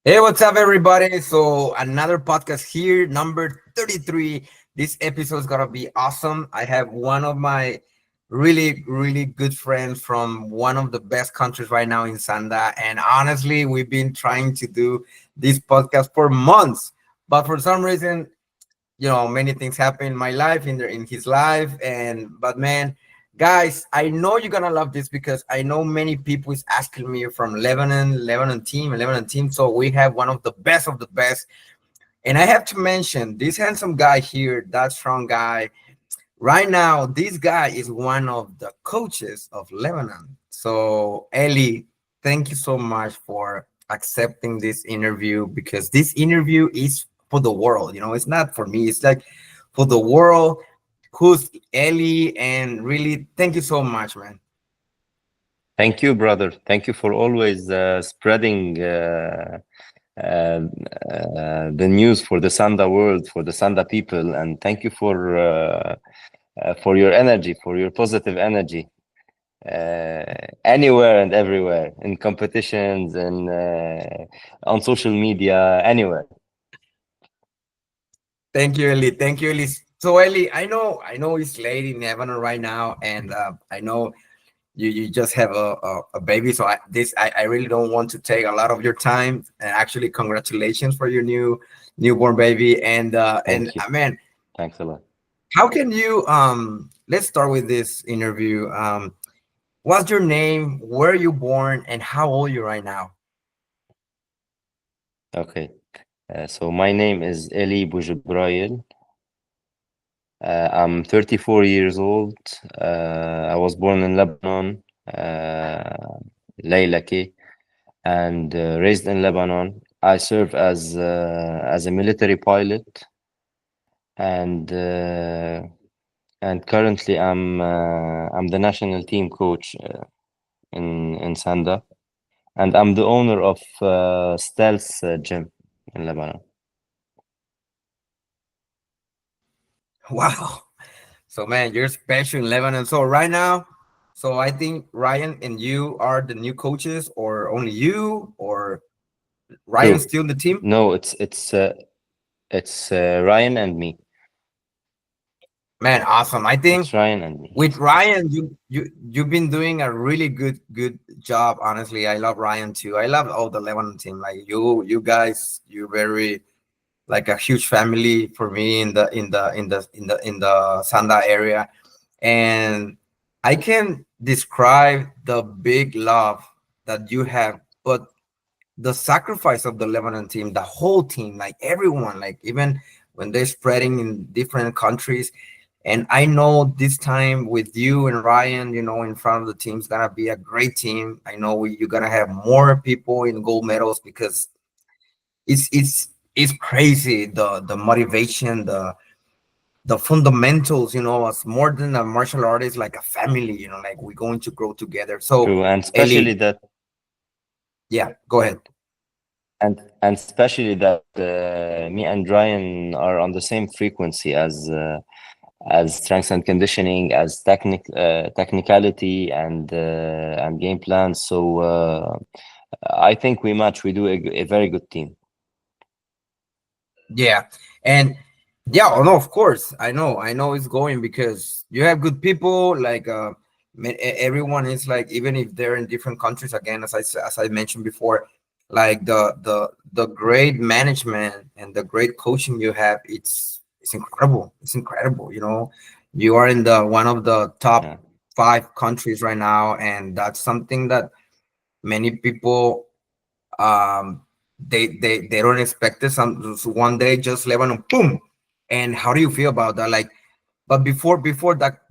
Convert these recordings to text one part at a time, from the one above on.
Hey, what's up, everybody? So, another podcast here, number 33. This episode is gonna be awesome. I have one of my really good friends from one of the best countries right now in Sanda. And honestly, we've been trying to do this podcast for months, but for some reason, many things happen in my life, in his life, but man, guys, I know you're gonna love this because I know many people is asking me from Lebanon team. So we have one of the best, and I have to mention this handsome guy here, that strong guy. Right now, this guy is one of the coaches of Lebanon. So Elie, thank you so much for accepting this interview, because this interview is for the world. It's not for me. It's like for the world. Who's Elie? And really, thank you so much, man. Thank you, brother. Thank you for always spreading the news for the Sanda world, for the Sanda people, and thank you for your energy, for your positive energy, anywhere and everywhere, in competitions and on social media, anywhere. Thank you, Elie. Thank you, Elie. So Elie, I know it's late in Lebanon right now, and I know you just have a baby, so I really don't want to take a lot of your time. And actually, congratulations for your newborn baby. And Thank you. man, Thanks a lot. how can you let's start with this interview. What's your name, where are you born, and how old are you right now? Okay. So my name is Elie Bou Gabrael. I'm 34 years old. I was born in Lebanon, Lei Tai, and raised in Lebanon. I serve as a military pilot, and currently I'm the national team coach in Sanda, and I'm the owner of Stealth Gym in Lebanon. Wow. So man, you're special in Lebanon. So right now, so I think Ryan and you are the new coaches, or only you, or Ryan No, still in the team? no, it's Ryan and me. Man, awesome. I think It's Ryan and me. with Ryan, you've been doing a really good job. Honestly, I love Ryan too. I love all the Lebanon team. Like you guys, you're very like a huge family for me in the Sanda area, and I can describe the big love that you have, but the sacrifice of the Lebanon team, the whole team, like everyone, like even when they're spreading in different countries. And I know this time with you and Ryan, in front of the team's gonna be a great team. I know you're gonna have more people in gold medals, because it's crazy, the motivation, the fundamentals. It's more than a martial artist, like a family. Like we're going to grow together. So True, and especially Elie, that, yeah, go ahead. and especially that me and Ryan are on the same frequency as strength and conditioning, as technicality and game plans. So I think we match. We do a very good team. Yeah, and yeah, oh no, of course, I know it's going, because you have good people. Like everyone is like, even if they're in different countries, again, as I mentioned before, like the great management and the great coaching you have, it's incredible. It's incredible. You are in the one of the top Yeah, 5 countries right now, and that's something that many people, um they don't expect it. One day, just Lebanon, boom. And how do you feel about that? Like, but before that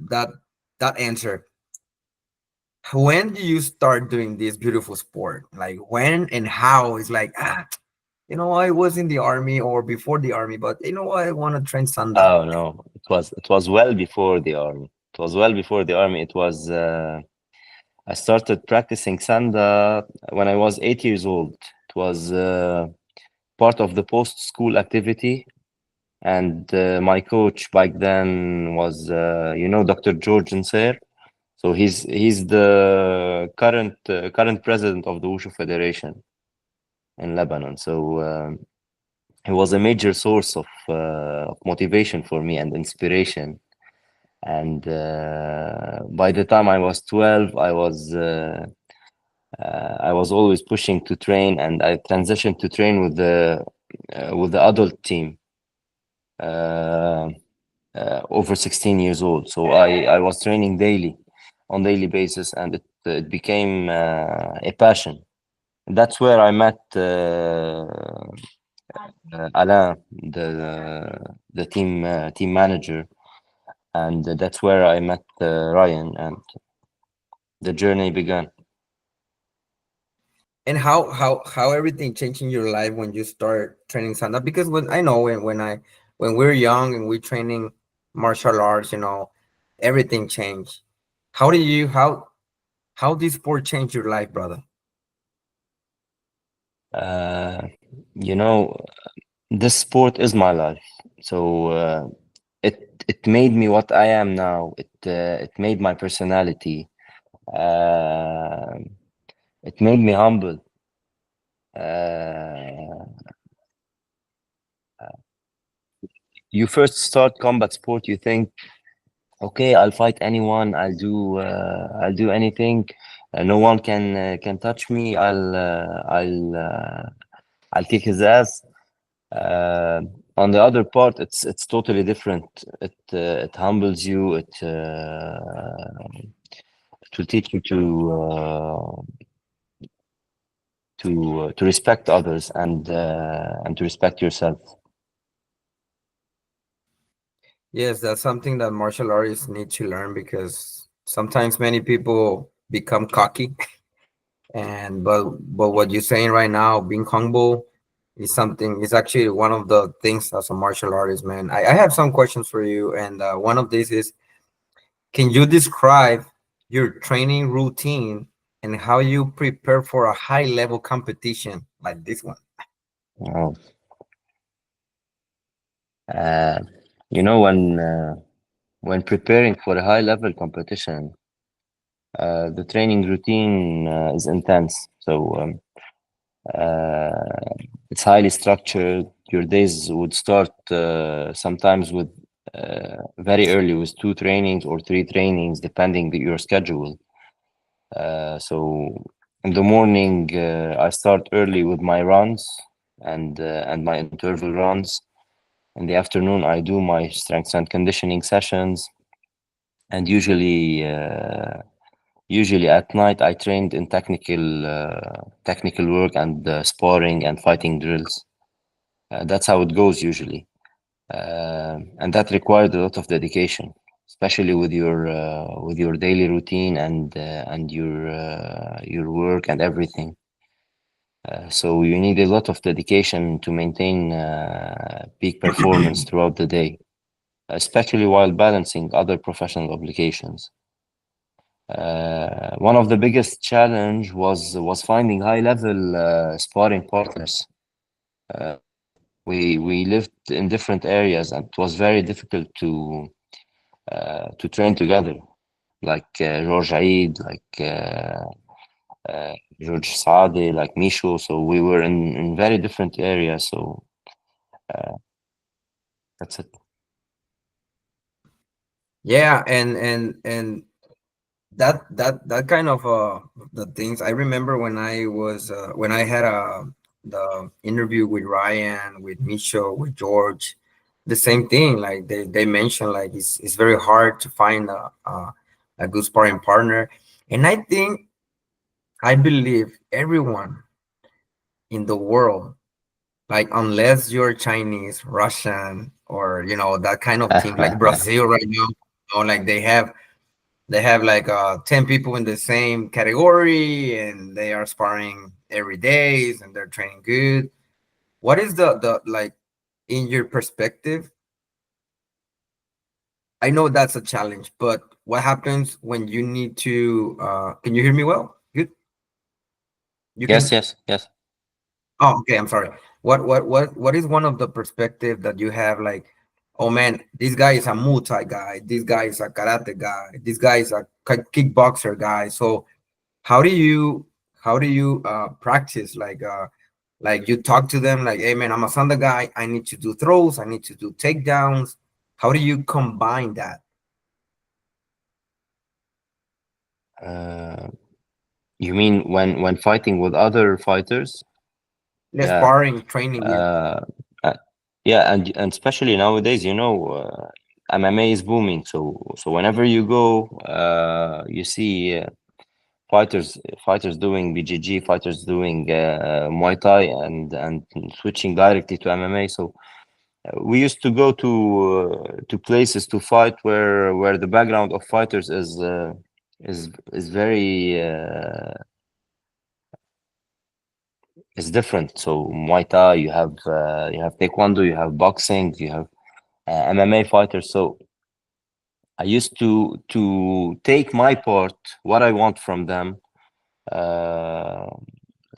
answer, when do you start doing this beautiful sport? Like when and how? It's like, I was in the army or before the army, but I want to train Sanda. oh no, it was well before the army. It was well before the army. It was I started practicing Sanda when I was 8 years old. It was part of the post-school activity, and my coach back then was Dr. George Nser. So he's the current president of the Wushu Federation. in Lebanon. So he was a major source of motivation for me and inspiration. And by the time I was 12, I was always pushing to train, and I transitioned to train with the adult team, uh, over 16 years old. So I was training daily, on daily basis, and it became a passion. That's where I met Alain, the team manager, and that's where I met Ryan, and the journey began. And how everything changed in your life when you start training Sanda? Because when I know when we're young and we're training martial arts, everything changed. How do you how this sport changed your life, brother? Uh, you know, this sport is my life. So it made me what I am now. It made my personality. Uh, it made me humble. Uh, you first start combat sport, you think, okay, I'll fight anyone. I'll do anything. No one can touch me. I'll kick his ass. Uh, on the other part, it's totally different. It humbles you. It will teach you to respect others and to respect yourself. Yes, that's something that martial artists need to learn because sometimes many people become cocky. And but what you're saying right now, being humble, is something. Is actually one of the things as a martial artist, man. I have some questions for you, and one of these is, can you describe your training routine and how you prepare for a high level competition like this one? Oh, uh, you know when preparing for a high level competition, the training routine is intense. So uh, it's highly structured. Your days would start sometimes with very early with two trainings or three trainings, depending on your schedule. So in the morning, I start early with my runs and my interval runs. In the afternoon, I do my strength and conditioning sessions, and usually at night I trained in technical work and sparring and fighting drills. That's how it goes usually, and that required a lot of dedication, especially with your daily routine and your work and everything. So you need a lot of dedication to maintain peak performance throughout the day, especially while balancing other professional obligations. One of the biggest challenge was finding high level sparring partners. We lived in different areas, and it was very difficult to train together. Like George Aid, like George Saade, like Misho. So we were in very different areas. So that's it. Yeah, and that kind of the things I remember when I was when I had the interview with Ryan, with Micho, with George, the same thing. Like they mentioned, like it's very hard to find a good sparring partner, and I believe everyone in the world, like unless you're Chinese, Russian, or that kind of team like Brazil right now, like they have like 10 people in the same category and they are sparring every day and they're training good. What is the like in your perspective? I know that's a challenge, but what happens when you need to can you hear me well? Good. You Yes, can. yes, yes. Oh, okay, I'm sorry. What is one of the perspective that you have, like, oh man, this guy is a Muay Thai guy, this guy is a karate guy, this guy is a kickboxer guy. So how do you practice, like Like you talk to them like, hey man, I'm a Sanda guy. I need to do throws. I need to do takedowns. How do you combine that? Uh, you mean when fighting with other fighters? The Yeah. sparring training, yeah. Uh, uh, yeah, and especially nowadays, MMA is booming. So whenever you go, you see fighters doing BJJ, fighters doing Muay Thai, and switching directly to MMA. So we used to go to places to fight where the background of fighters is very is different. So Muay Thai, you have Taekwondo, you have boxing, you have MMA fighters. So I used to take my part, what I want from them, uh,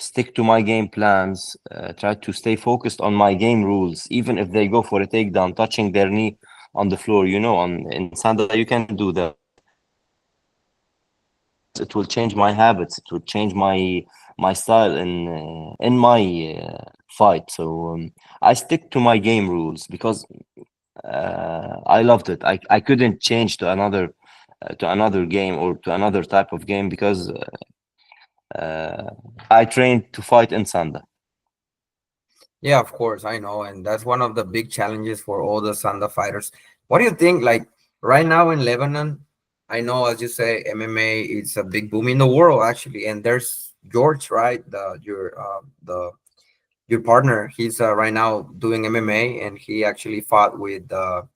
stick to my game plans, try to stay focused on my game rules, even if they go for a takedown, touching their knee on the floor. On in Sanda you can do that. Because it will change my habits. It will change my style in my fight. So I stick to my game rules because I loved it. I couldn't change to another game or to another type of game because uh, I trained to fight in Sanda. Yeah, of course, I know, and that's one of the big challenges for all the Sanda fighters. What do you think? Like right now in Lebanon, I know, as you say, MMA is a big boom in the world actually, and there's George, right? The your partner. He's right now doing MMA, and he actually fought with the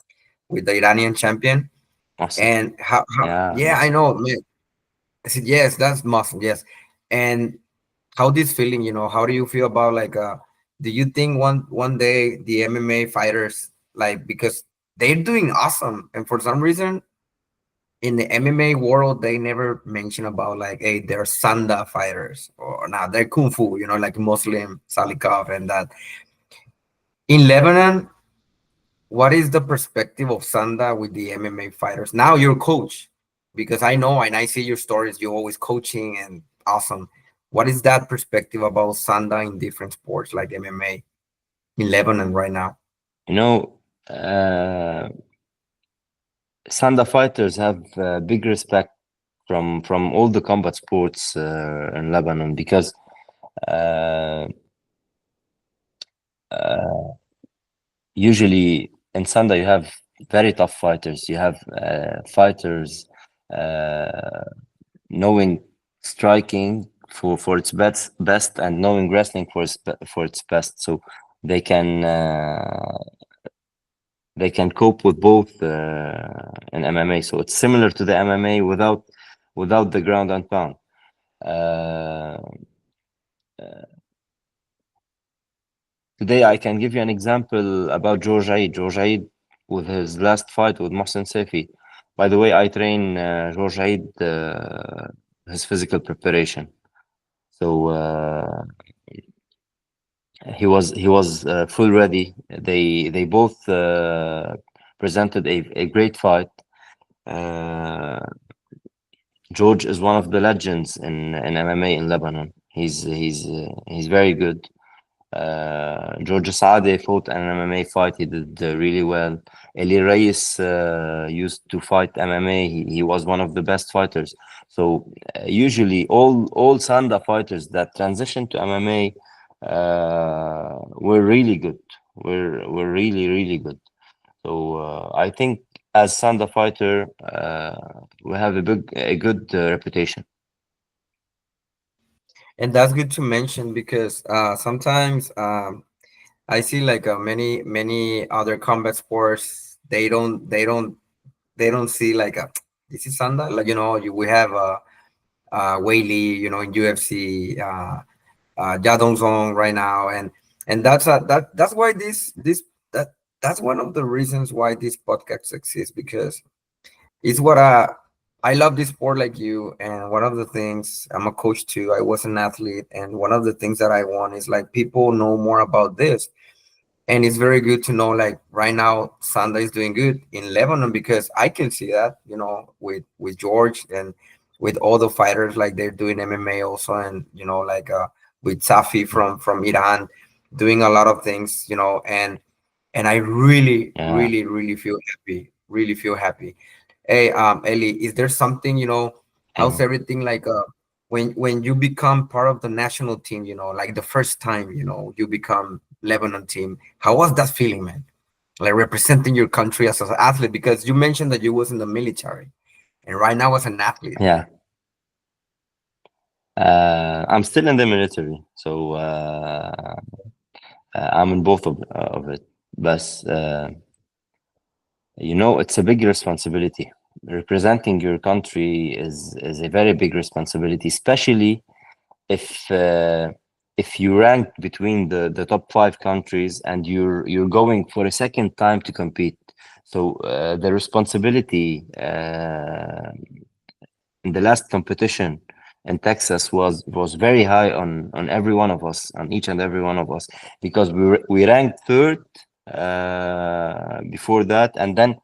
Iranian champion. Awesome. And how Yeah, yeah, I awesome. know, man. I said yes, that's awesome. Yes, and how this feeling, how do you feel about like do you think one day the MMA fighters, like, because they're doing awesome, and for some reason in the MMA world they never mention about like, hey, they're Sanda fighters, or now they're kung fu, like Muslim Salikov and that. In Lebanon, what is the perspective of Sanda with the MMA fighters? Now you're coach, because I know and I see your stories. You're always coaching and awesome. What is that perspective about Sanda in different sports like MMA in Lebanon right now? You know, uh, Sanda fighters have big respect from all the combat sports in Lebanon because uh, uh, usually in Sanda you have very tough fighters. You have fighters uh, knowing striking for its best and knowing wrestling for its best. So they can uh, they can cope with both in MMA. So it's similar to the MMA without the ground and pound. Uh, Today, I can give you an example about George Aid. George Aid, with his last fight with Mohsen Sefi. By the way, I train George Aid his physical preparation. So he was full ready. They both presented a great fight. Uh, George is one of the legends in MMA in Lebanon. He's very good. George Saade fought an MMA fight. He did really well. Elie Reyes used to fight MMA. He was one of the best fighters. So usually all Sanda fighters that transitioned to MMA were really good. Were really really good. So I think as Sanda fighter, we have a good reputation. And that's good to mention because sometimes I see like many other combat sports. They don't see like a this is Sanda, like, we have Wei Li, in UFC, Jadong Song right now, and that's why that's one of the reasons why this podcast exists, because it's what I love this sport like you, and one of the things, I'm a coach too. I was an athlete, and one of the things that I want is like people know more about this, and it's very good to know like right now Sanda is doing good in Lebanon, because I can see that, with George and with all the fighters, like they're doing MMA also, and like with Safi from Iran, doing a lot of things, and I really, Yeah. really, really feel happy. Really feel happy. Hey, Ellie, is there something, how's Yeah. everything like when you become part of the national team, like the first time, you become Lebanon team. How was that feeling, man? Like representing your country as an athlete, because you mentioned that you was in the military and right now as an athlete. Yeah. I'm still in the military, so I'm in both of it. But it's a big responsibility. Representing your country is a very big responsibility, especially if uh, if you rank between the top five countries and you're going for a second time to compete. So the responsibility in the last competition in Texas was very high on every one of us, on each and every one of us, because we ranked third before that, and then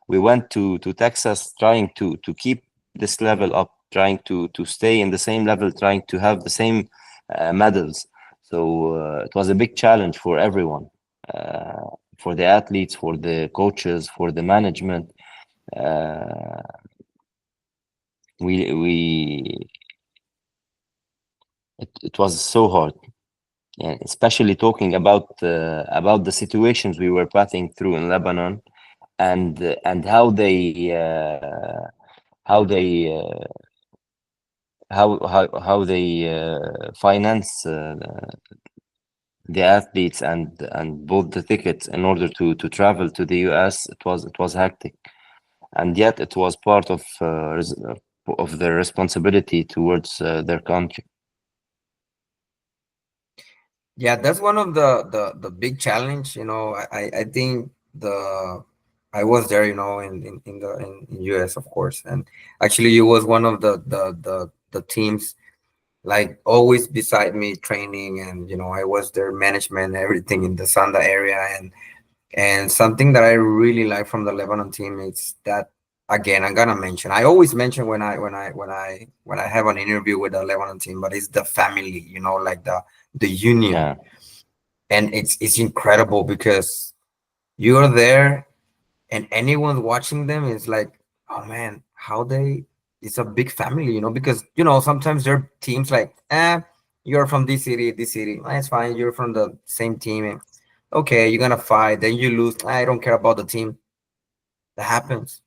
we went to Texas trying to keep this level up, trying to stay in the same level, trying to have the same medals. So it was a big challenge for everyone, for the athletes, for the coaches, for the management. Uh, we it was so hard, yeah, especially talking about the situations we were passing through in Lebanon, and how they how they finance the athletes and bought the tickets in order to travel to the US. It was hectic, and yet it was part of their responsibility towards their country. Yeah, that's one of the big challenge. I think I was there, in US, of course, and actually you was one of the teams like always beside me training, and I was their management, everything in the Sanda area, and something that I really like from the Lebanon team is that, again, I'm gonna mention. I always mention when I have an interview with the Lebanon team, but it's the family, like the union, Yeah, and it's incredible because you're there and anyone watching them is like, oh man, how they it's a big family, because sometimes there are teams like, you're from this city, it's fine, you're from the same team, and okay, you're gonna fight, then you lose, I don't care about the team. That happens,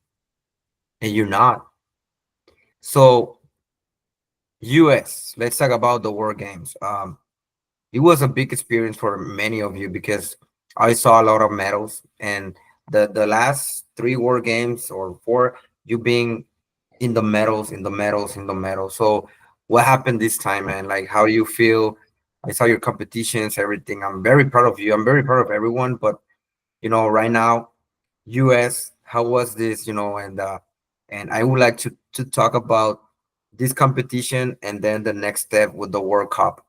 and you're not. So US, let's talk about the World Games. It was a big experience for many of you because I saw a lot of medals, and the last three World Games or four, you being in the medals, in the medals, in the medals. So what happened this time, man? Like, how do you feel? I saw your competitions, everything. I'm very proud of you. I'm very proud of everyone. But right now, US, how was this? And I would like to talk about this competition and then the next step with the World Cup.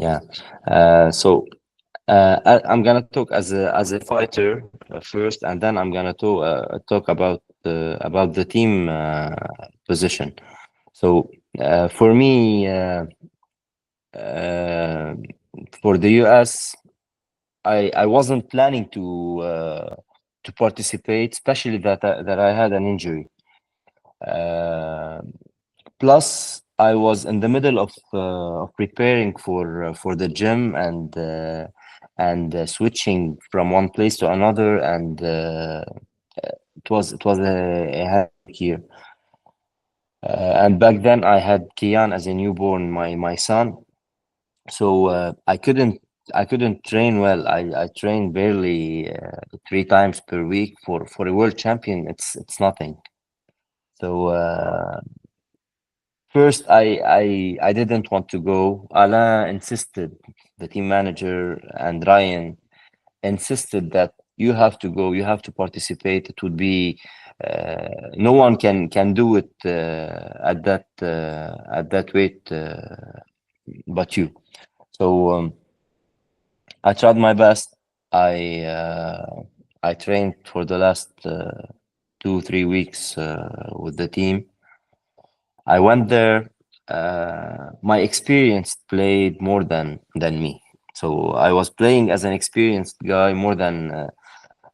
yeah. So I'm gonna talk as a fighter first, and then I'm gonna talk about the team position. So for me, uh, for the US, I wasn't planning to participate, especially that I had an injury. Uh, Plus, I was in the middle of preparing for the gym and switching from one place to another, and it was a hectic year. And back then, I had Kian as a newborn, my son, so I couldn't train well. I trained barely 3 times per week. For a world champion. It's nothing. So. First, I didn't want to go. Alain insisted, the team manager and Ryan insisted that you have to go, you have to participate. It would be no one can do it at that weight but you. So I tried my best. I trained for the last 2 3 weeks with the team. I went there. my experience played more than me. So I was playing as an experienced guy more than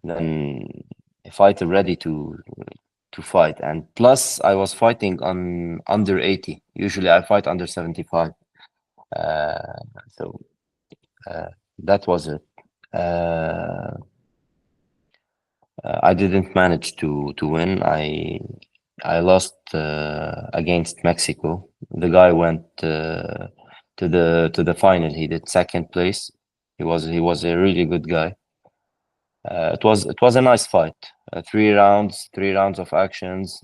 a fighter ready to fight. And plus, I was fighting on under 80. Usually, I fight under 75. So uh, that was it. Uh, I didn't manage to win. I lost against Mexico. The guy went to the final. He did second place. He was a really good guy. It was a nice fight. 3 rounds of actions.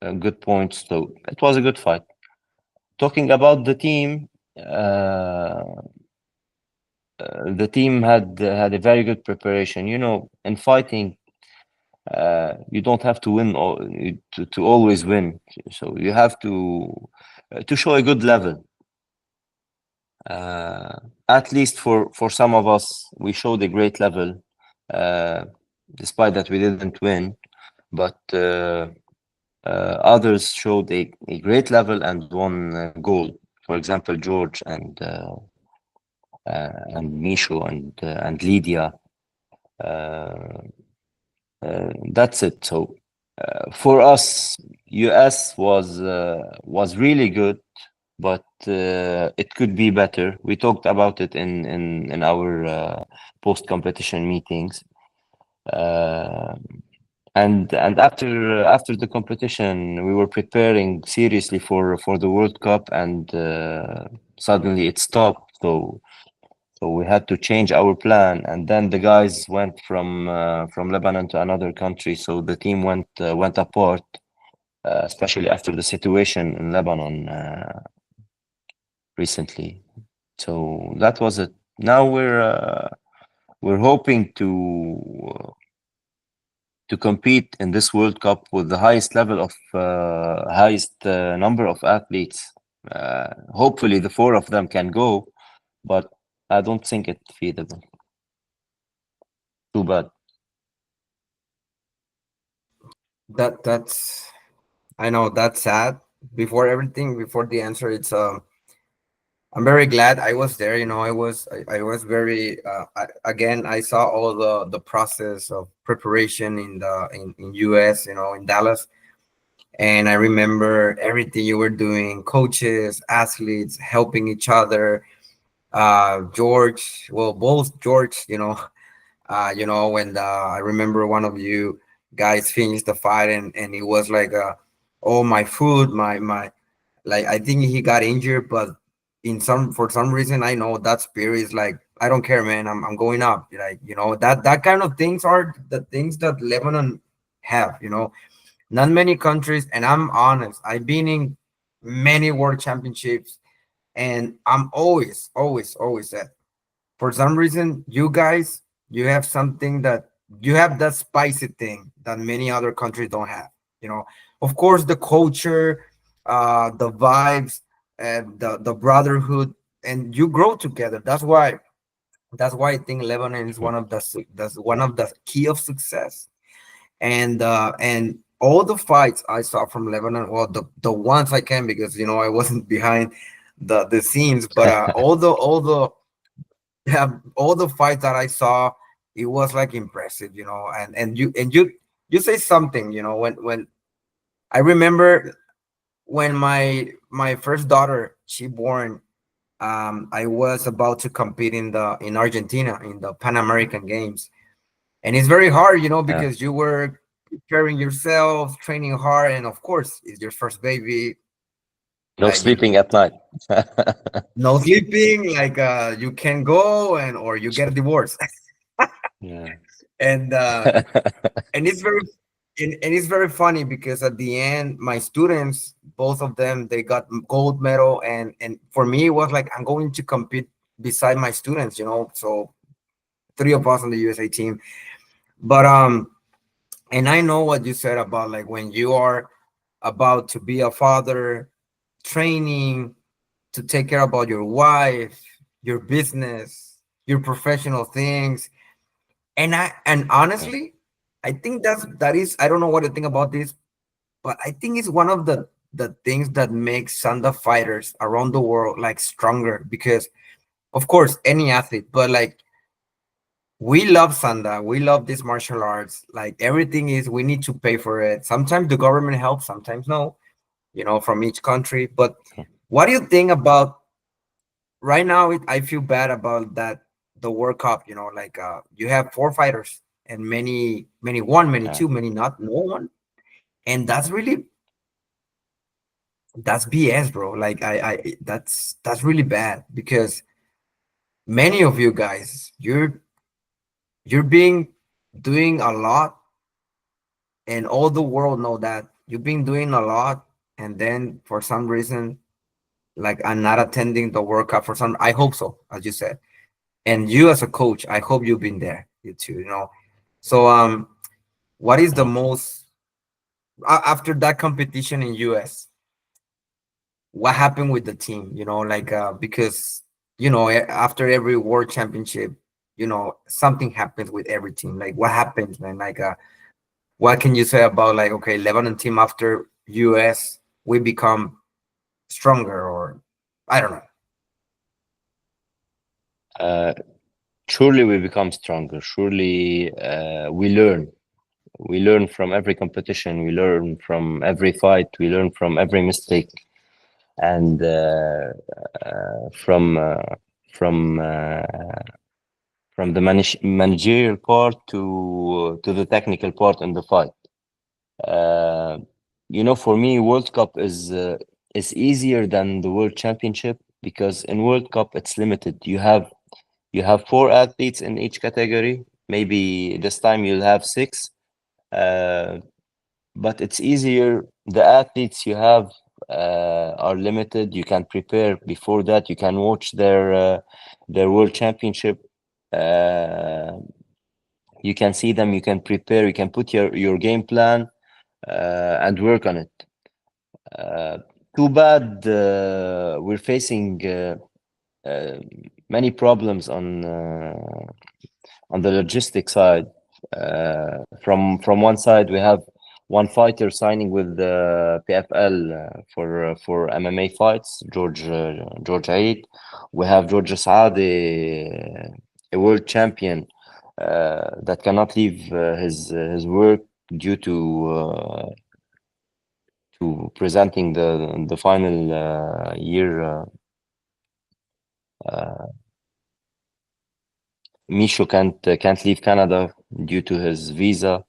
Good points. So it was a good fight. Talking about the team had a very good preparation. In fighting, you don't have to win to always win. So you have to show a good level. Uh, at least for some of us, we showed a great level, uh, despite that we didn't win. But others showed a great level and won gold. For example, George and Misho and Lydia. Uh, that's it. So for us, US was really good, but it could be better. We talked about it in our post competition meetings. Uh, and after the competition, we were preparing seriously for the World Cup, and suddenly it stopped. So we had to change our plan, and then the guys went from Lebanon to another country. So the team went apart, especially after the situation in Lebanon recently. So that was it. Now we're hoping to compete in this World Cup with the highest level of highest number of athletes. Hopefully, the four of them can go, but I don't think it's feasible. Too bad. That's I know that's sad. Before everything, before the answer, it's I'm very glad I was there. I was very again. I saw all the process of preparation in US. In Dallas, and I remember everything you were doing. Coaches, athletes, helping each other. George, well, both George. When I remember one of you guys finished the fight, and it was like, oh, my food, my like, I think he got injured, but for some reason, I know that spirit is like, I don't care, man. I'm going up. Like, that kind of things are the things that Lebanon have. Not many countries, and I'm honest. I've been in many world championships, and I'm always said, for some reason, you guys, you have something that you have that spicy thing that many other countries don't have. You know, of course, the culture, the vibes, and the brotherhood, and you grow together. That's why I think Lebanon is Mhm. that's one of the key of success. And all the fights I saw from Lebanon, well, the ones I can, because I wasn't behind the scenes, but all the fights that I saw, it was like impressive. And you say something. When I remember when my first daughter she born, I was about to compete in Argentina in the Pan American Games, and it's very hard, Yeah. because you were preparing yourself, training hard, and of course, it's your first baby. No Like, sleeping at night. no sleeping, like, you can go or you get a divorce. Yeah. and and it's very and it's very funny because at the end, my students, both of them, they got gold medal, and for me it was like, I'm going to compete beside my students, so three of us on the USA team. But and I know what you said about, like, when you are about to be a father, training to take care about your wife, your business, your professional things. And honestly, I think that is, I don't know what to think about this, but I think it's one of the things that make Sanda fighters around the world like stronger. Because of course any athlete, but like we love Sanda, we love this martial arts. Like everything is we need to pay for it. Sometimes the government helps, sometimes no, from each country. But what do you think about right now? I feel bad about that the World Cup. Like you have four fighters and many won, many two, many not, no one, and that's BS, bro. Like that's really bad because many of you guys, you're being doing a lot, and all the world know that you've been doing a lot, and then for some reason, like I'm not attending the World Cup for some. I hope so, as you said, and you as a coach, I hope you've been there, you too. So what is the most after that competition in US? What happened with the team, like because after every world championship, something happens with every team. Like what happens, man? Like what can you say about like, okay, Lebanon team after US we become stronger, or I don't know. Uh, Surely we become stronger. Surely we learn. We learn from every competition. We learn from every fight. We learn from every mistake, and from from the managerial part to the technical part in the fight. Uh, for me, World Cup is easier than the World Championship because in World Cup it's limited. You have four athletes in each category. Maybe this time you'll have six, uh, but it's easier. The athletes you have are limited. You can prepare before that. You can watch their World Championship. Uh, you can see them. You can prepare. You can put your game plan and work on it. Uh, Too bad we're facing uh, many problems on the logistic side. From one side, we have one fighter signing with the PFL for MMA fights, George Aid. We have George Saadi, a world champion that cannot leave his work due to presenting the final year. Uh, Misho can't leave Canada due to his visa,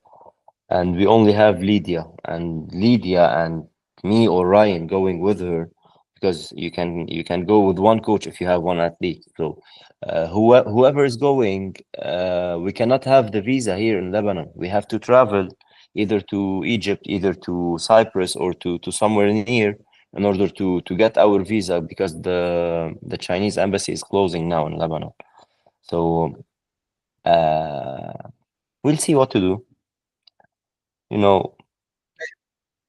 and we only have Lydia and me or Ryan going with her because you can go with one coach if you have one athlete. So whoever is going, we cannot have the visa here in Lebanon. We have to travel either to Egypt, either to Cyprus, or to somewhere near in order to get our visa because the Chinese embassy is closing now in Lebanon. So uh, we'll see what to do. You know,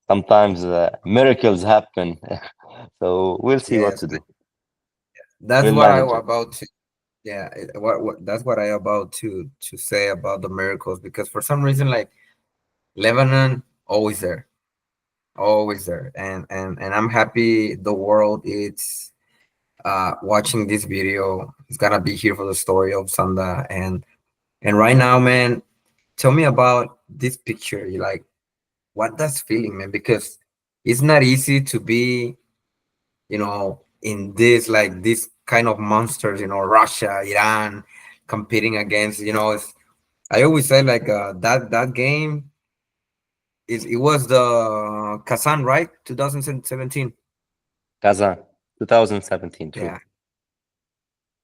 sometimes miracles happen, so we'll see what Yes, to do. that's We'll what I manage it. about to. Yeah, what that's what I about to say about the miracles, because for some reason, like Lebanon always there, always there, and I'm happy the world is watching this video. It's gonna be here for the story of Sanda, and right now, man, tell me about this picture. You like what that's feeling, man, because it's not easy to be, in this, like this kind of monsters, Russia, Iran, competing against, I always say like that game is it was the Kazan, right? 2017. Kazan, 2017, true. Yeah.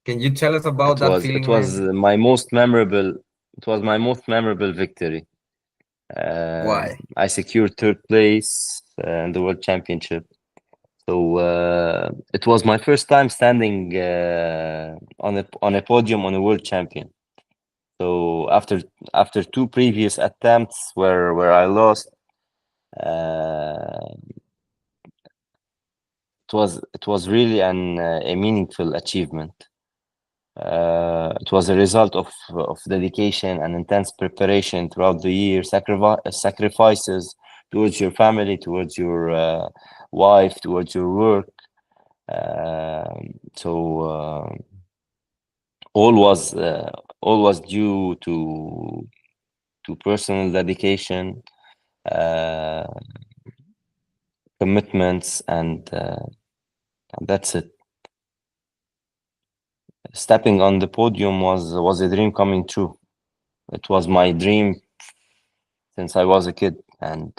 Can you tell us about It that was it feeling, was man? my most memorable. It was my most memorable victory. Why? I secured third place in the World Championship. So it was my first time standing on a podium on a World Champion. So after two previous attempts where I lost, uh, it was really a meaningful achievement. It was a result of dedication and intense preparation throughout the year, sacrifices towards your family, towards your wife, towards your work. So all was uh, all was due to personal dedication, uh, commitments, and that's it. Stepping on the podium was a dream coming true. It was my dream since I was a kid, and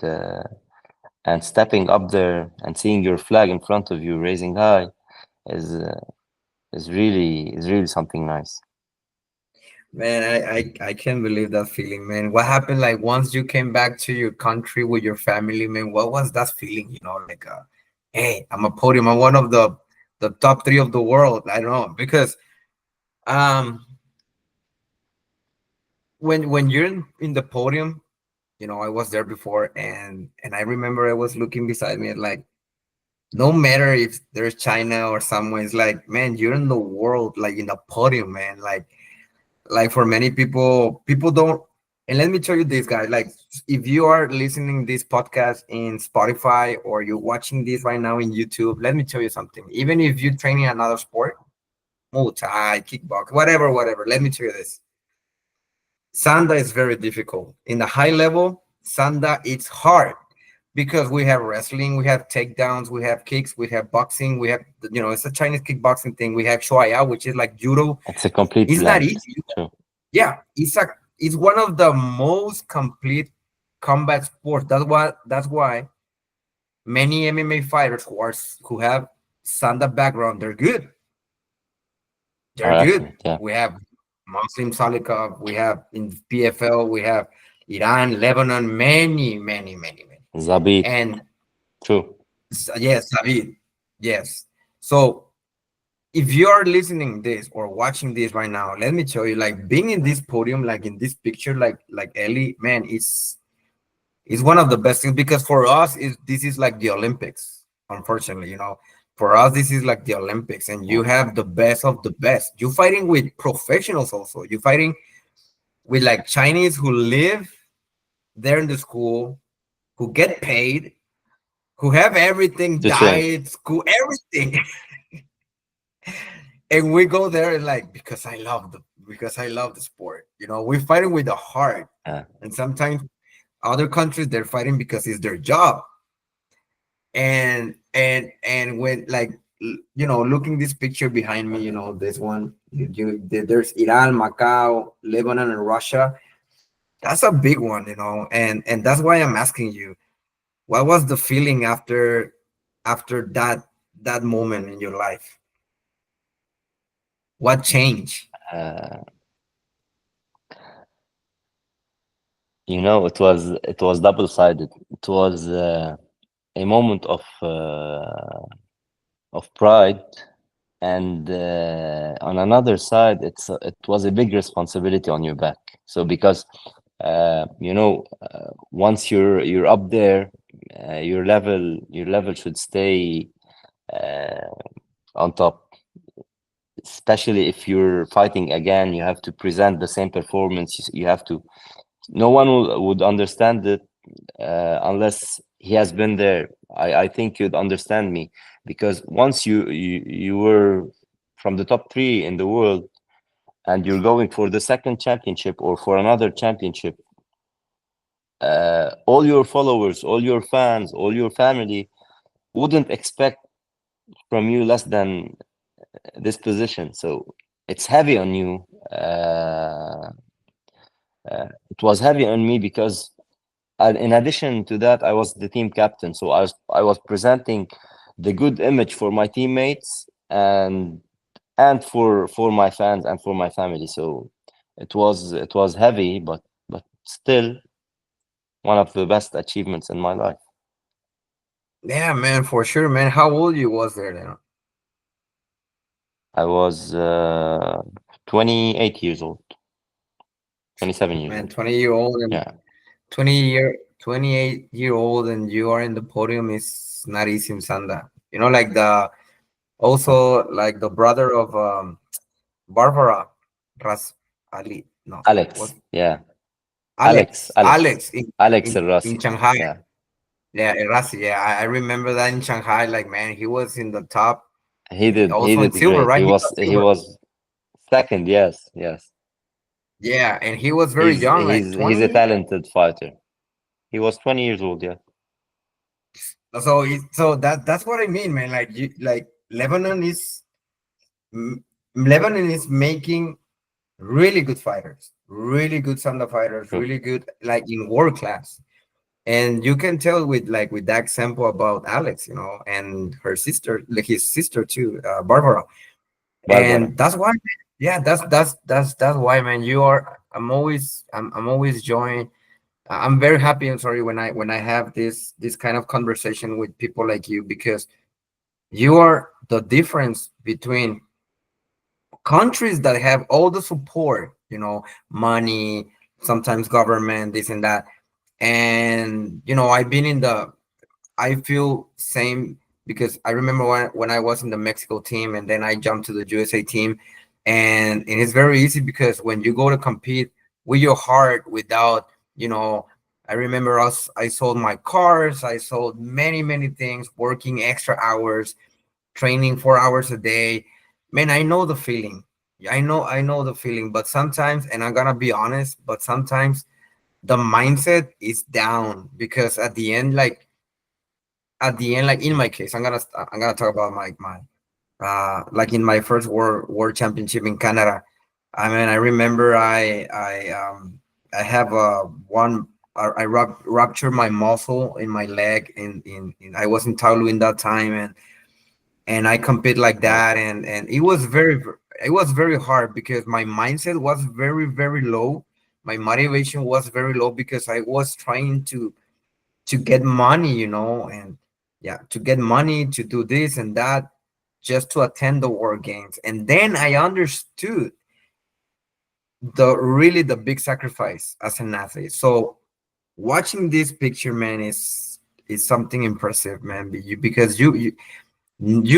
stepping up there and seeing your flag in front of you raising high is uh, is really something nice. Man, I can't believe that feeling, man. What happened like once you came back to your country with your family, man? What was that feeling? Like hey, I'm a podium. I'm one of the top three of the world. I don't know because um when you're in the podium, I was there before, and I remember I was looking beside me and like no matter if there's China or someone, it's like, man, you're in the world, like in the podium, man. Like for many people don't. And let me tell you this, guys. Like, if you are listening this podcast in Spotify or you're watching this right now in YouTube, let me tell you something. Even if you're training another sport, Muay Thai, kickbox, whatever. Let me tell you this. Sanda is very difficult. In the high level, Sanda it's hard because we have wrestling, we have takedowns, we have kicks, we have boxing, we have it's a Chinese kickboxing thing. We have Shoya, which is like judo. It's a complete It's not blend. easy. True. Yeah, it's one of the most complete combat sports. That's why many MMA fighters who have Sanda background, they're good. They're Are good. excellent. Yeah. We have Muslim Salikov, we have in PFL, we have Iran, Lebanon, many. Zabit. And True. yes, David. Yes. So if you are listening this or watching this right now, let me tell you, like being in this podium, like in this picture, like Elie, man, it's one of the best things because for us, this is like the Olympics. Unfortunately, for us, this is like the Olympics, and you Mm. have the best of the best. You're fighting with professionals also. You're fighting with like Chinese who live there in the school, who get paid, who have everything, To train. diet, school, everything. And we go there and like because I love the sport. We're fighting with the heart. Yeah. And sometimes other countries they're fighting because it's their job. And when like looking this picture behind me, this one, there's Iran, Macau, Lebanon, and Russia. That's a big one, and that's why I'm asking you, what was the feeling after that moment in your life? What changed? Uh, it was double-sided. It was a moment of pride, and on another side, it was a big responsibility on your back. So because once you're up there, your level should stay uh, on top. Especially if you're fighting again, you have to present the same performance. You have to. No one would understand it unless he has been there. I think you'd understand me, because once you were from the top three in the world, and you're going for the second championship or for another championship, all your followers, all your fans, all your family wouldn't expect from you less than this position. So it's heavy on you. It was heavy on me because, in addition to that, I was the team captain. So I was presenting the good image for my teammates, and for my fans and for my family. So it was heavy, but still one of the best achievements in my life. Yeah, man, for sure, man. How old you was there then? I was 28 years old, 27 years Man, old. 20-year old and Yeah. 28-year-old, and you are in the podium is not easy in Sanda. Like the also like the brother of Barbara Ras Ali. No, Alex. was Yeah. Alex. Alex. Alex. Alex in Alex in Rasi. Shanghai. Yeah. Yeah, Erasi. Yeah, I remember that in Shanghai. Like, man, he was in the top. He Also in did silver, great. right? He got He silver. was second. Yes, yes. Yeah, and he was very young, like He's a 20. talented fighter. He was 20 years old. Yeah. So that's what I mean, man. Like you, like M- Lebanon is making really good fighters, really good Sanda fighters, True. really good, like in world class. And you can tell with like with that example about Alex, and her sister, like his sister too, Barbara. Barbara. And that's why, yeah, that's why, man. You are. I'm always joined. I'm very happy and sorry when I have this kind of conversation with people like you because you are the difference between countries that have all the support, money, sometimes government, this and that. And I've been in the I feel same because I remember when I was in the Mexico team and then I jumped to the USA team, and it's very easy because when you go to compete with your heart without, you know, I remember us I sold my cars, I sold many things, working extra hours, training 4 hours a day. Man, I know the feeling. I know the feeling, but sometimes, and I'm gonna be honest, but sometimes the mindset is down because at the end, like in my case, I'm gonna talk about my like in my first world championship in Canada. I mean, I remember I have one I ruptured my muscle in my leg in I was in Taolu in that time, and I compete like Oh, that, and it was very hard because my mindset was very low. My motivation was very low because I was trying to get money, and yeah, to get money to do this and that, just to attend the war games. And then I understood the big sacrifice as an athlete. So watching this picture, man, is something impressive, man. Because you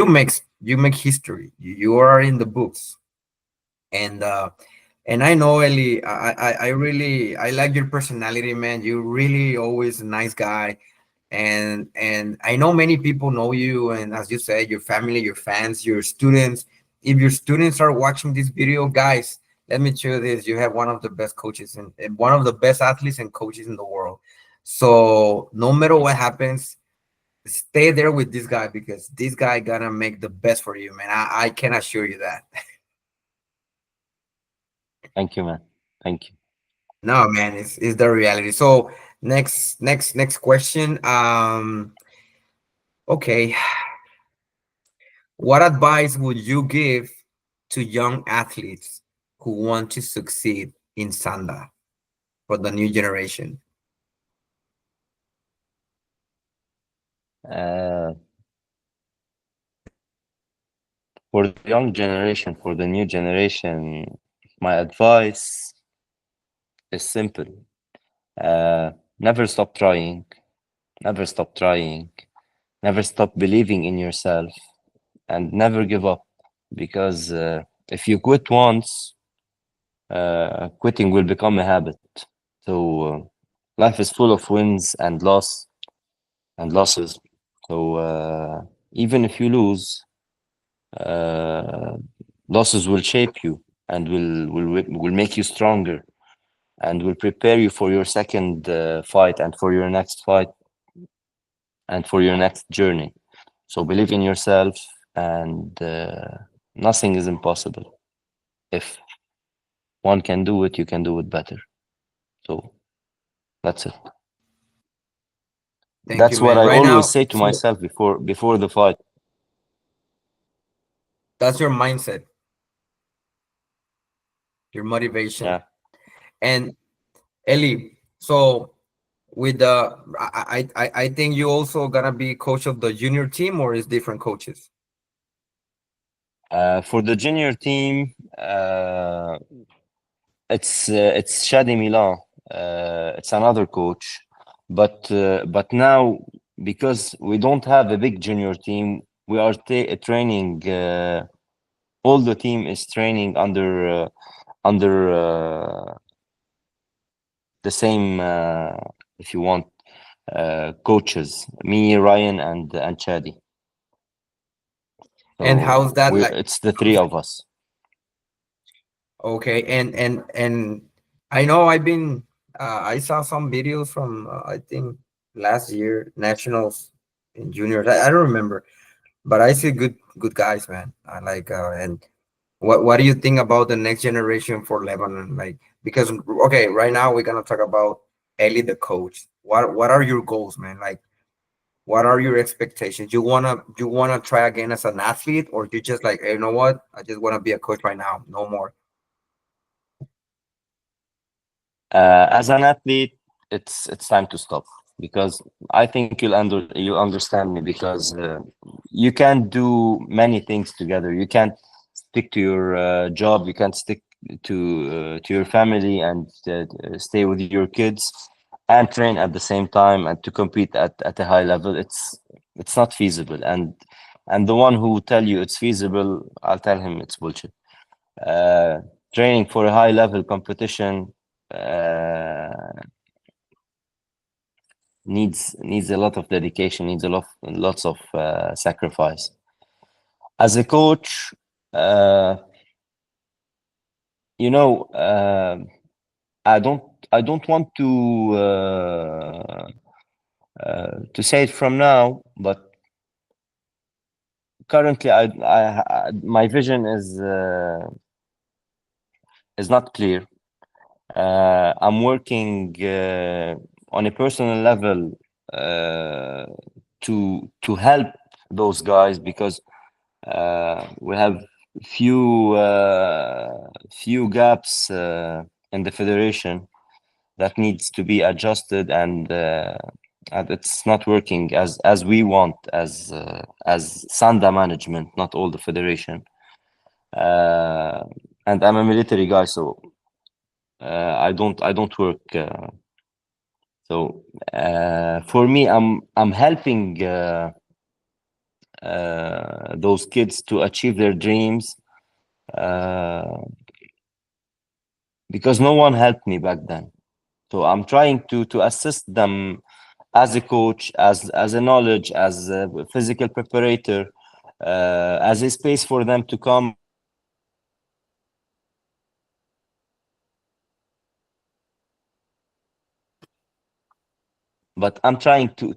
make history. You are in the books, and I know, Ellie, I really I like your personality, man. You really always a nice guy, and I know many people know you, and as you said, your family, your fans, your students. If your students are watching this video, guys, let me tell you this: you have one of the best coaches and one of the best athletes and coaches in the world. So no matter what happens, stay there with this guy because this guy gonna make the best for you, man. I can assure you that. thank you, man. Thank you. No, man, it's the reality. So next question. Okay, what advice would you give to young athletes who want to succeed in Sanda for the new generation? Uh, for the young generation, for the new generation, my advice is simple. Never stop trying. Never stop trying. Never stop believing in yourself, and never give up. Because if you quit once, quitting will become a habit. So life is full of wins and losses. So even if you lose, uh, losses will shape you and will make you stronger and will prepare you for your second fight and for your next fight and for your next journey. So believe in yourself, and nothing is impossible. If one can do it, you can do it better. So that's it. Thank you, That's what man. I Right always now, say to so myself before the fight. that's your mindset, your motivation. Yeah. And Ellie, so with the I think you also gonna be coach of the junior team or is different coaches? For the junior team, it's Shadi Milan. It's another coach, but now because we don't have a big junior team, we are training. All the team is training under the same, if you want. coaches, me, Ryan, and Chadi. And how's So that we're like? it's the three How's that? of us. Okay, and I know I've been I saw some videos from I think last year nationals in juniors. I don't remember, but I see good guys, man. I like and what do you think about the next generation for Lebanon? Like because okay, right now we're gonna talk about Elie the coach. What are your goals, man? Like what are your expectations? You wanna try again as an athlete, or you just like, hey, you know what? I just wanna be a coach right now, no more. As an athlete, it's time to stop because I think you'll understand me because you can't do many things together. You can't stick to your job. You can't stick to your family and stay with your kids and train at the same time and to compete at a high level. It's not feasible. And the one who tell you it's feasible, I'll tell him it's bullshit. Uh, Training for a high level competition uh, needs a lot of dedication, needs a lot lots of sacrifice. As a coach, uh, you know, I don't I don't want to say it from now, but currently my vision is not clear. I'm working on a personal level uh, to help those guys because we have few gaps in the federation that needs to be adjusted and it's not working as we want as Sanda management, not all the federation. Uh, and I'm a military guy, so I don't work. So for me, I'm helping those kids to achieve their dreams uh, because no one helped me back then. So I'm trying to assist them as a coach, as a knowledge, as a physical preparator, as a space for them to come and train but I'm trying to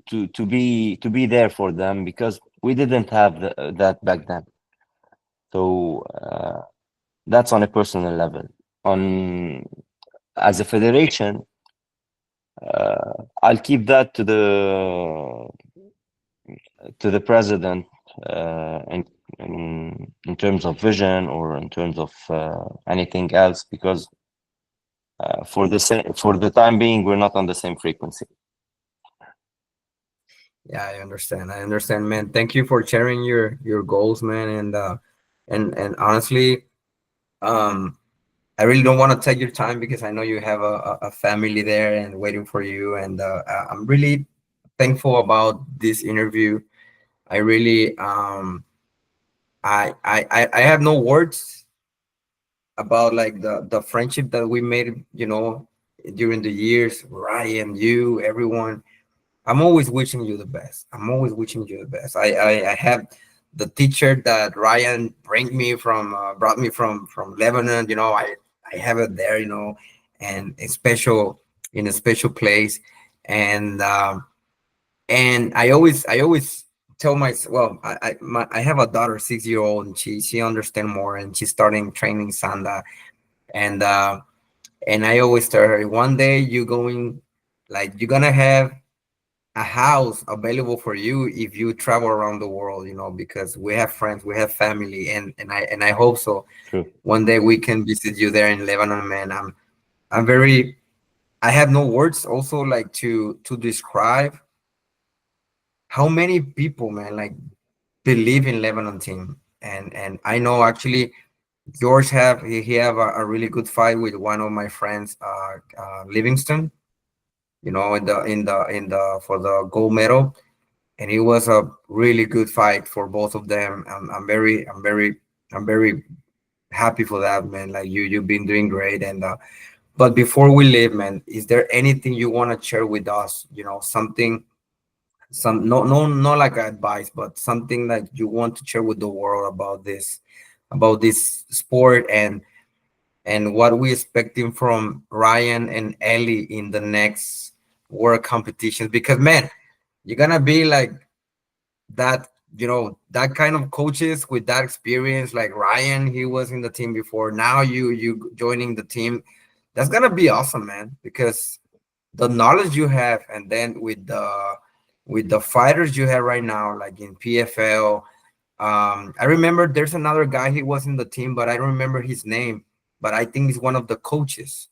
be there for them because we didn't have that back then. So that's on a personal level. On as a federation, I'll keep that to the president in terms of vision or in terms of anything else because for the time being we're not on the same frequency. Yeah, I understand. I understand, man. Thank you for sharing your goals, man. And honestly, um, I really don't want to take your time because I know you have a family there and waiting for you. And I'm really thankful about this interview. I really I have no words about like the friendship that we made, during the years, Ryan, you, everyone. I'm always wishing you the best. I'm always wishing you the best. I have the teacher that Ryan brought me from Lebanon. I have it there. And in a special place, and I always tell myself, well, I have a daughter, 6 year old, and she understand more, and she's starting training Sanda, and I always tell her, one day you're gonna have a house available for you if you travel around the world, because we have friends, we have family, and I hope so. True. One day we can visit you there in Lebanon, man. I'm very I have no words also like to describe how many people, man, like believe in Lebanon team. And I know actually George he have a really good fight with one of my friends, Livingston, in the for the gold medal, and it was a really good fight for both of them. I'm very happy for that, man. Like you've been doing great, and But before we leave, man, is there anything you want to share with us? Something, no, like advice, but something that you want to share with the world about this sport, and what we expecting from Ryan and Elie in the next world competitions. Because man, you're gonna be like that, that kind of coaches with that experience, like Ryan, he was in the team before. Now you joining the team. That's gonna be awesome, man, because the knowledge you have, and then with the fighters you have right now, like in PFL. I remember there's another guy, he was in the team, but I don't remember his name. But I think he's one of the coaches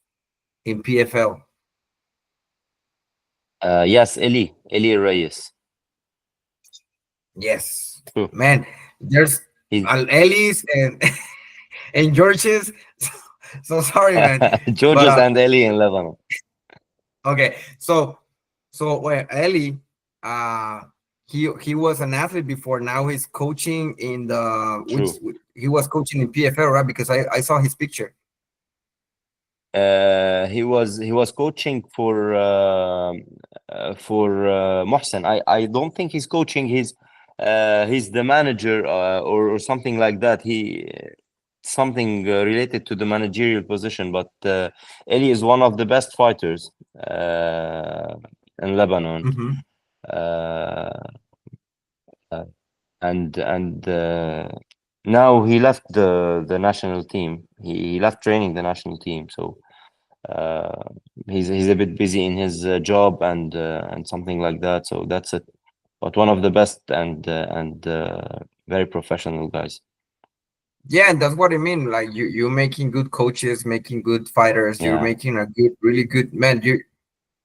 in PFL. Yes, Elie Reyes. Yes, True. man. There's He's Ellie's and and George's. So sorry, man. But Georges and Elie in Lebanon. okay, so well, Ellie, uh, he was an athlete before. Now he's coaching in the which True. he was coaching in PFL, right? Because I saw his picture. He was coaching for Mohsen. I don't think he's coaching. He's the manager, or something like that. Something related to the managerial position. But Eli is one of the best fighters in Lebanon. Hmm. Uh, and now he left the national team. He left training the national team. So uh, he's a bit busy in his job and something like that. So that's it. But one of the best and very professional guys. Yeah, and that's what I mean. Like you making good coaches, making good fighters. You're Yeah. making a good, really good man. You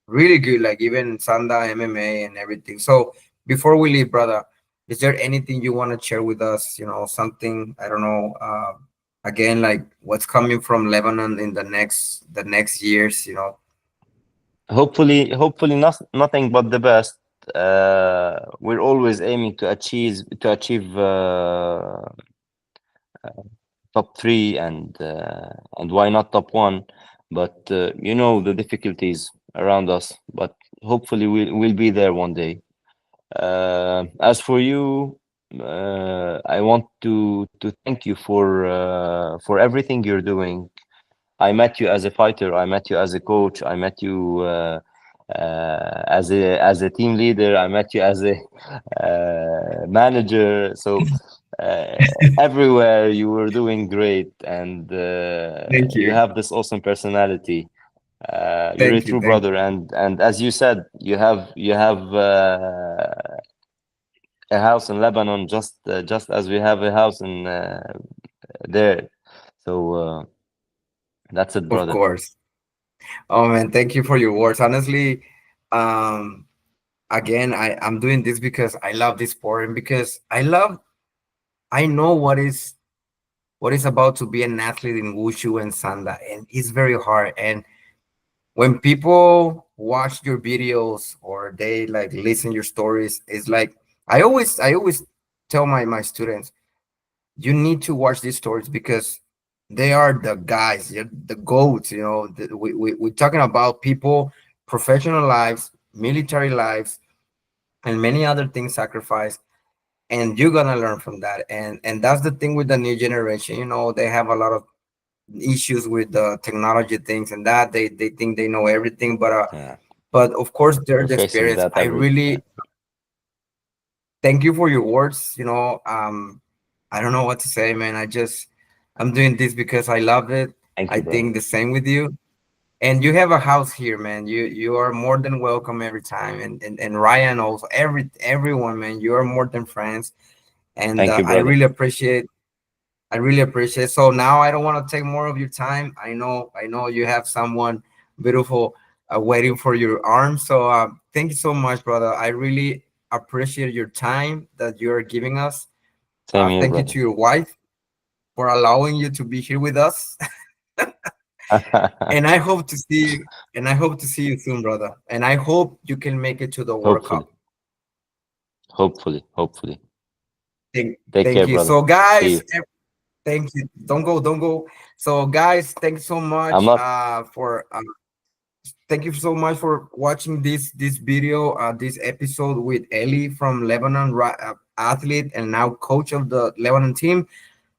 really good, like even Sanda MMA and everything. So before we leave, brother, is there anything you want to share with us? Something, I don't know. Again, like what's coming from Lebanon in the next years. Hopefully nothing but the best. We're always aiming to achieve top three and why not top one, but the difficulties around us. But hopefully we'll be there one day. As for you, I want to thank you for everything you're doing. I met you as a fighter. I met you as a coach. I met you as a team leader. I met you as a manager. So uh, everywhere you were doing great, and Thank you you. have this awesome personality. You're a Thank you. true Thank brother, and as you said, you have a house in Lebanon, just as we have a house in there. So that's it, you. Of brother. course. Oh man, thank you for your words. Honestly, um, again, I'm doing this because I love this sport, and because I know what is about to be an athlete in wushu and sanda, and it's very hard. And when people watch your videos or they like listen your stories, it's like I always tell my students, you need to watch these stories because they are the guys, the goats. We're talking about people, professional lives, military lives, and many other things sacrificed, and you're gonna learn from that. And that's the thing with the new generation. They have a lot of issues with the technology things, and that they think they know everything, Yeah, but of course they're we're the facing experience. that I every day. Yeah. really thank you for your words. I don't know what to say, man. I'm doing this because I love it. Thank I you, brother. think the same with you. And you have a house here, man. You are more than welcome every time. And Ryan also, everyone, man. You are more than friends. And Thank you, I brother. really appreciate. I really appreciate. So now I don't want to take more of your time. I know you have someone beautiful waiting for your arms. So thank you so much, brother. I really appreciate your time that you are giving us. Same here, Thank you brother. to your wife for allowing you to be here with us. And I hope to see you. And I hope to see you soon, brother. And I hope you can make it to the World Hopefully, Cup. hopefully. Thank, Take thank care, you. brother. So, See guys, you. Thank you. Don't go, don't go. So guys, thanks so I'm much not. for thank you so much for watching this video, this episode with Elie from Lebanon, athlete and now coach of the Lebanon team.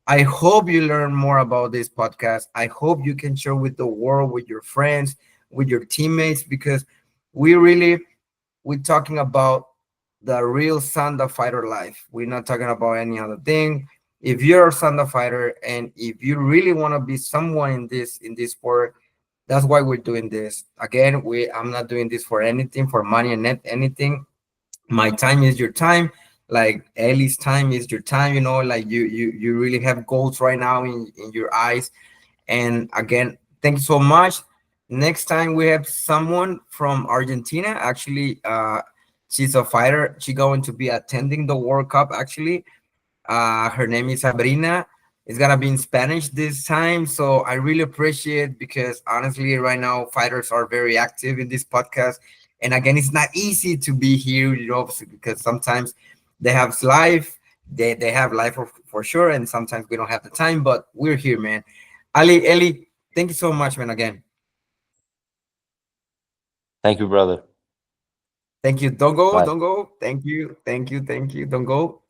I hope you learn more about this podcast. I hope you can share with the world, with your friends, with your teammates, because we really we're talking about the real Sanda fighter life. We're not talking about any other thing. If you're a Sanda fighter and if you really want to be someone in this sport, that's why we're doing this. Again, we I'm not doing this for anything, for money and net anything. My time is your time. Like Ellie's time is your time. You know, like you really have goals right now in your eyes. And again, thank you so much. Next time we have someone from Argentina. Actually, she's a fighter. She's going to be attending the World Cup. Actually, her name is Sabrina. It's gonna be in Spanish this time, so I really appreciate because honestly, right now fighters are very active in this podcast, and again, it's not easy to be here, you know, because sometimes they have life, they have life for sure, and sometimes we don't have the time, but we're here, man. Ali, Ellie, thank you so much, man. Again, Thank you, brother. thank you. Don't go, Bye. don't go. Thank you, thank you, thank you. Don't go.